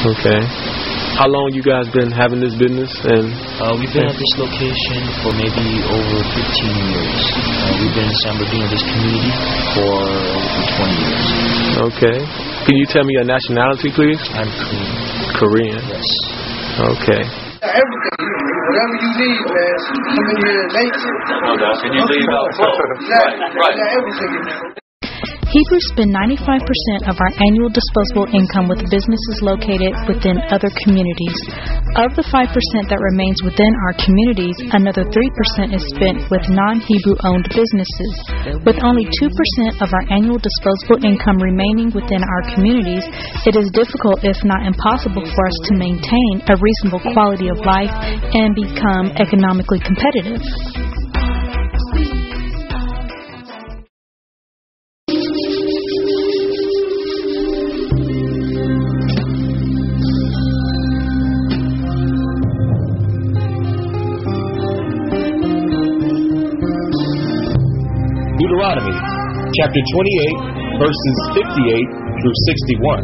Okay. How long you guys been having this business? And we've been at this location for maybe over 15 years. We've been in San Bernardino, this community, for over 20 years. Okay. Can you tell me your nationality, please? I'm Korean. Korean? Yes. Okay. Everything. Whatever you need, man. Come in here and make it. Can you leave out clothes? Right. Everything. Hebrews spend 95% of our annual disposable income with businesses located within other communities. Of the 5% that remains within our communities, another 3% is spent with non-Hebrew-owned businesses. With only 2% of our annual disposable income remaining within our communities, it is difficult, if not impossible, for us to maintain a reasonable quality of life and become economically competitive. Deuteronomy chapter 28, verses 58 through 61.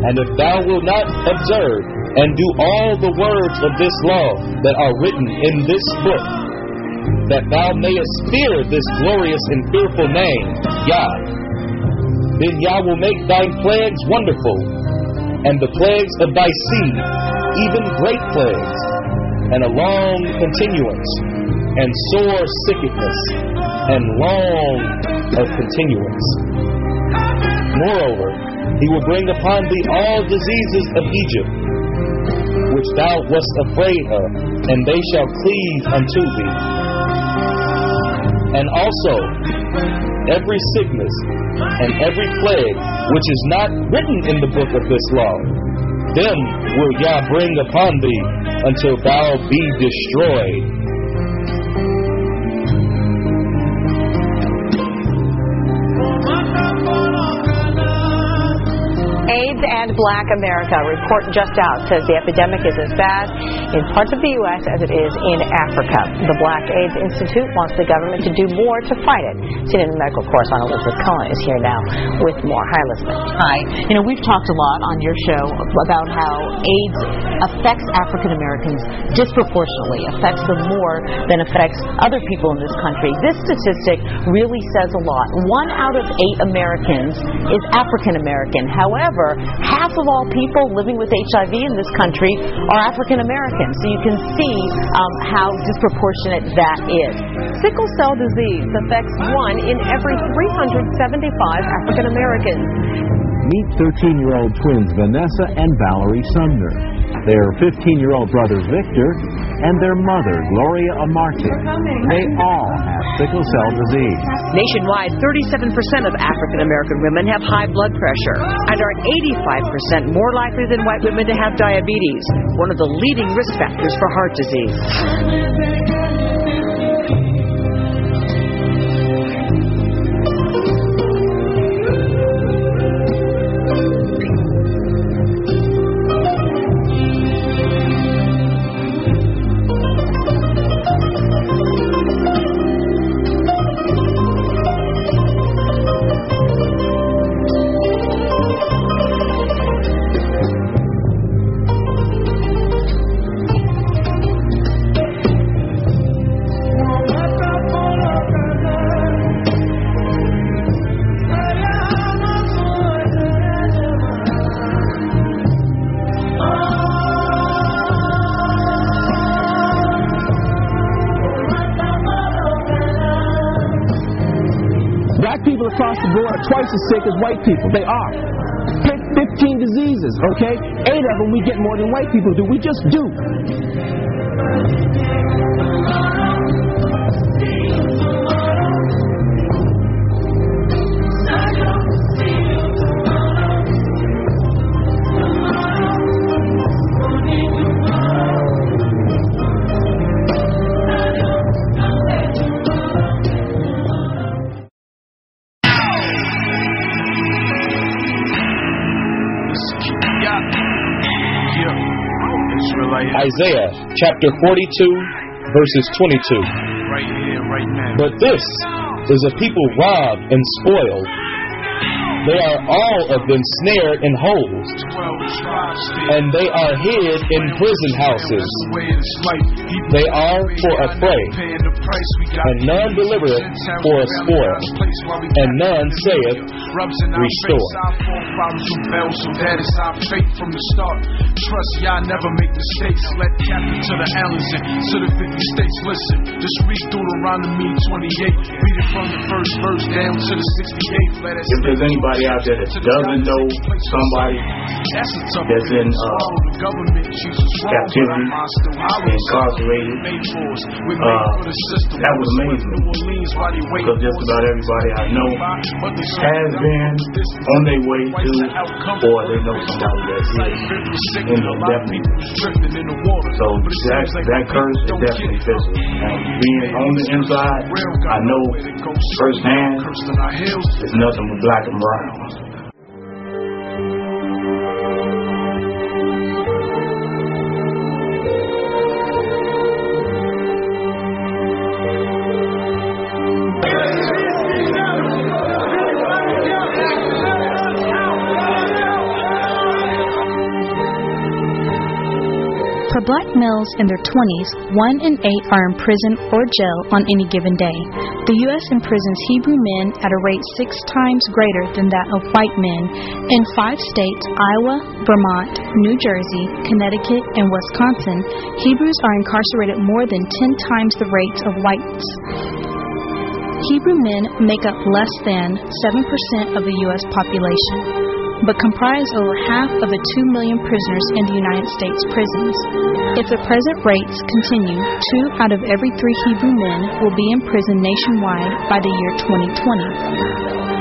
And if thou wilt not observe and do all the words of this law that are written in this book, that thou mayest fear this glorious and fearful name, Yah, then Yah will make thy plagues wonderful, and the plagues of thy seed, even great plagues, and a long continuance, and sore sickness, and long of continuance. Moreover, he will bring upon thee all diseases of Egypt, which thou wast afraid of, and they shall cleave unto thee. And also, every sickness and every plague which is not written in the book of this law, them will Yah bring upon thee until thou be destroyed. AIDS and Black America. A report just out says the epidemic is as bad in parts of the U.S. as it is in Africa. The Black AIDS Institute wants the government to do more to fight it. CNN medical correspondent Elizabeth Cohen is here now with more. Hi, Elizabeth. Hi. You know, we've talked a lot on your show about how AIDS affects African Americans disproportionately, affects them more than affects other people in this country. This statistic really says a lot. 1 out of 8 Americans is African American. However, half of all people living with HIV in this country are African Americans. So you can see how disproportionate that is. Sickle cell disease affects 1 in every 375 African Americans. Meet 13-year-old twins Vanessa and Valerie Sumner, their 15-year-old brother Victor, and their mother Gloria Amarte. They all have sickle cell disease. Nationwide, 37% of African American women have high blood pressure and are 85% more likely than white women to have diabetes, one of the leading risk factors for heart disease. People across the board are twice as sick as white people. They are. Pick 15 diseases, okay? 8 of them we get more than white people do. We just do. Isaiah chapter 42, verses 22. Right here, right now. But this is a people robbed and spoiled, They are all of them snared in holes, and they are hid in prison houses. They are for a prey, and none delivereth for a spoil, and none saith, Restore. Trust y'all never make mistakes. Let captain to the Allens and to the 50 states. Listen, just read Deuteronomy 28. Read it from the first verse down to the 68th. If there's anybody out there that doesn't know somebody that's in captivity, incarcerated, that would amaze me, because just about everybody I know has been on their way to, or they know somebody that's in the definitely. So that curse is definitely physical. And being on the inside, I know firsthand it's nothing but black and brown. For black males in their 20s, 1 in 8 are in prison or jail on any given day. The U.S. imprisons Hebrew men at a rate 6 times greater than that of white men. In 5 states, Iowa, Vermont, New Jersey, Connecticut, and Wisconsin, Hebrews are incarcerated more than 10 times the rates of whites. Hebrew men make up less than 7% of the U.S. population, but comprise over half of the 2 million prisoners in the United States prisons. If the present rates continue, 2 out of every 3 Hebrew men will be in prison nationwide by the year 2020.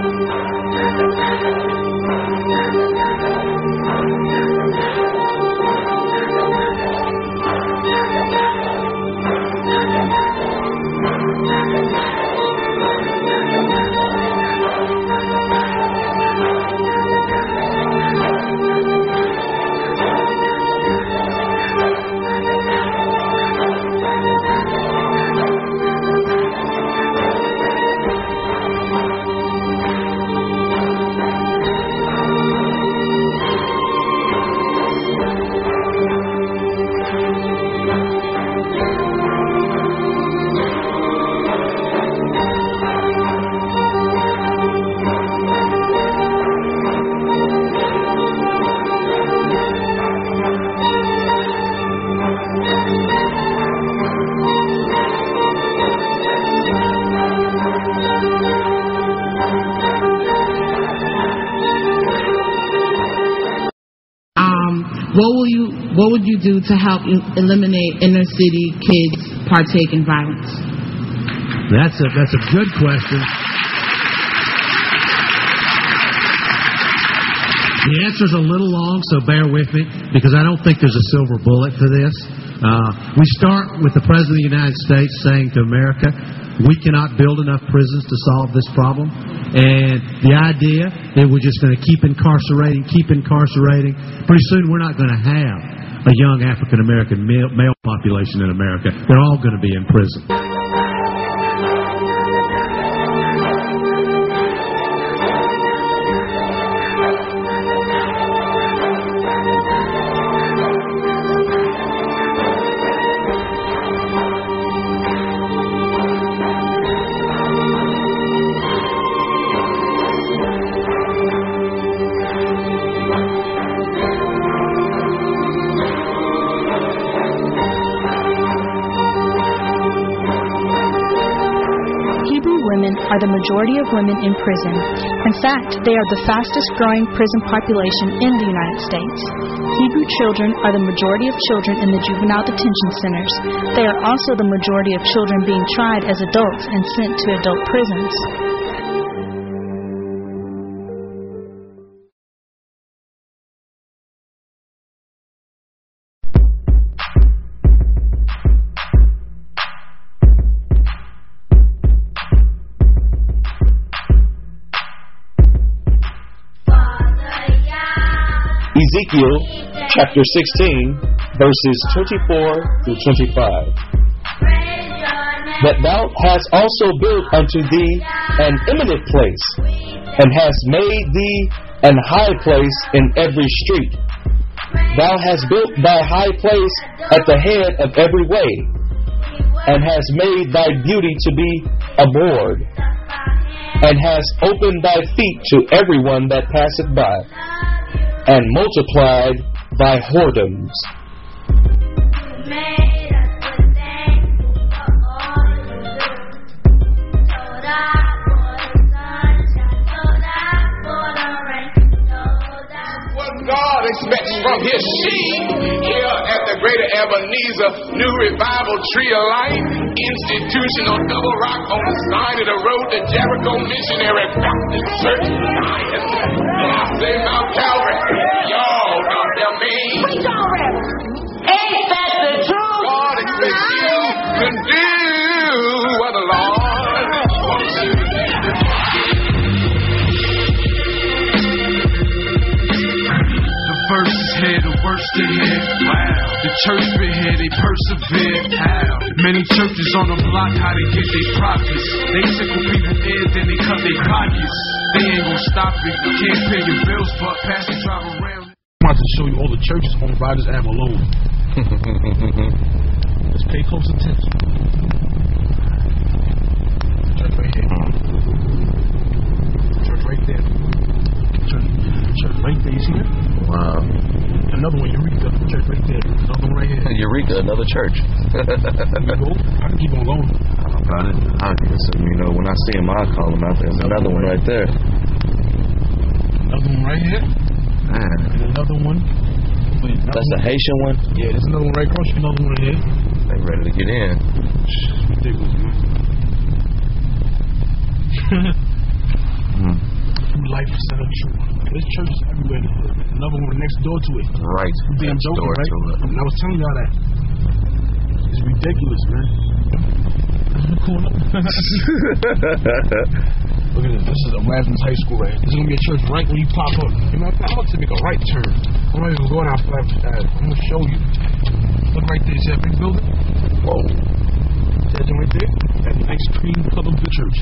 What would you do to help eliminate inner city kids partake in violence? That's a good question. The answer's a little long, so bear with me, because I don't think there's a silver bullet to this. We start with the President of the United States saying to America, we cannot build enough prisons to solve this problem. And the idea that we're just going to keep incarcerating, pretty soon we're not going to have a young African-American male population in America. They're all going to be in prison. Are the majority of women in prison. In fact, they are the fastest growing prison population in the United States. Hebrew children are the majority of children in the juvenile detention centers. They are also the majority of children being tried as adults and sent to adult prisons. Ezekiel chapter 16, verses 24 through 25. That thou hast also built unto thee an eminent place, and hast made thee an high place in every street. Thou hast built thy high place at the head of every way, and hast made thy beauty to be abhorred, and hast opened thy feet to everyone that passeth by, and multiplied thy whoredoms. God expects from his sheep here at the Greater Ebenezer New Revival Tree of Life Institutional Double Rock on the side of the road to Jericho Missionary Baptist Church. Say Mount Calvary. Y'all know what I mean. Ain't that the truth? God expects you to do what the Lord wants you to do. First is here, the worst in here. Wow. The church been here, they persevere. How? Many churches on the block, how they get their profits. They tickle people in, then they cut their pockets. They ain't gonna stop it. You can't pay your bills, but pass and drive around. I'm about to show you all the churches on Riders Ave alone. Let's pay close attention. Church right here. Church right there. Church right there. You see that? Wow. Another one, Eureka. Church right there. Another one right here. Eureka, another church. There you go. I can keep on going. Got it. You know, when I see him, I'll call him out. There's another one right there. Another one right here. Man. And another one. That's the Haitian one? Yeah, there's another one right across. Another one right here. They ready to get in. Ridiculous, man. Life Center True. There's churches everywhere. Another one next door to it. Right. You damn joking, right? And I was telling y'all that. It's ridiculous, man. Look at this. This is Erasmus High School right here. This is going to be a church right when you pop up. You know, I'm about to make a right turn. I'm not even going out for that. I'm going to show you. Look right there. See that big building? Whoa. See that right there? That's the ice cream club of the church.